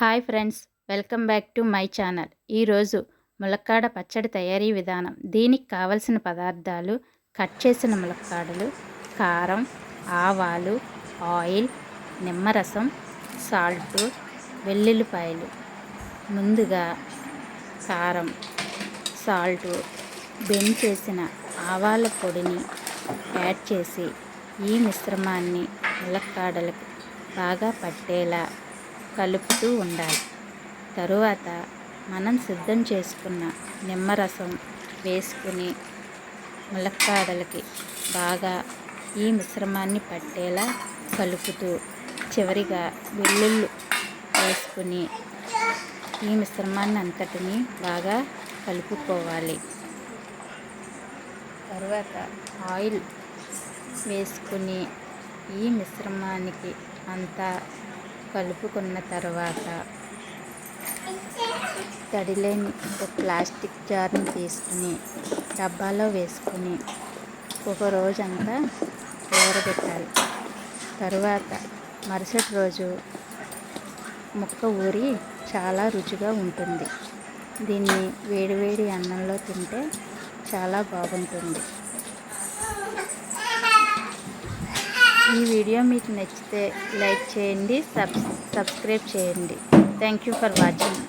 Hi friends, welcome back to my channel. ఈరోజు ములక్కాడ పచ్చడి తయారీ విధానం. దీనికి కావలసిన పదార్థాలు: కట్ చేసిన ములక్కాడలు, కారం, ఆవాలు, ఆయిల్, నిమ్మరసం, సాల్టు, వెల్లుల్లిపాయలు. ముందుగా కారం, సాల్టు, బెండ్ చేసిన ఆవాల పొడిని యాడ్ చేసి ఈ మిశ్రమాన్ని ములక్కాడలకు బాగా పట్టేలా కలుపుతూ ఉండాలి. తరువాత మనం సిద్ధం చేసుకున్న నిమ్మరసం వేసుకుని ములక్కాడలకి బాగా ఈ మిశ్రమాన్ని పట్టేలా కలుపుతూ చివరిగా వెల్లుల్లి వేసుకుని ఈ మిశ్రమాన్ని అంతటిని బాగా కలుపుకోవాలి. తరువాత ఆయిల్ వేసుకుని ఈ మిశ్రమానికి అంతా కలుపుకున్న తర్వాత తడిలేని ఒక ప్లాస్టిక్ జార్ని తీసుకుని డబ్బాలో వేసుకుని ఒక రోజంతా ఊరబెట్టాలి. తరువాత మరుసటి రోజు ముక్క ఊరి చాలా రుచిగా ఉంటుంది. దీన్ని వేడివేడి అన్నంలో తింటే చాలా బాగుంటుంది. ఈ వీడియో మీకు నచ్చితే లైక్ చేయండి, సబ్స్క్రైబ్ చేయండి. Thank you for watching.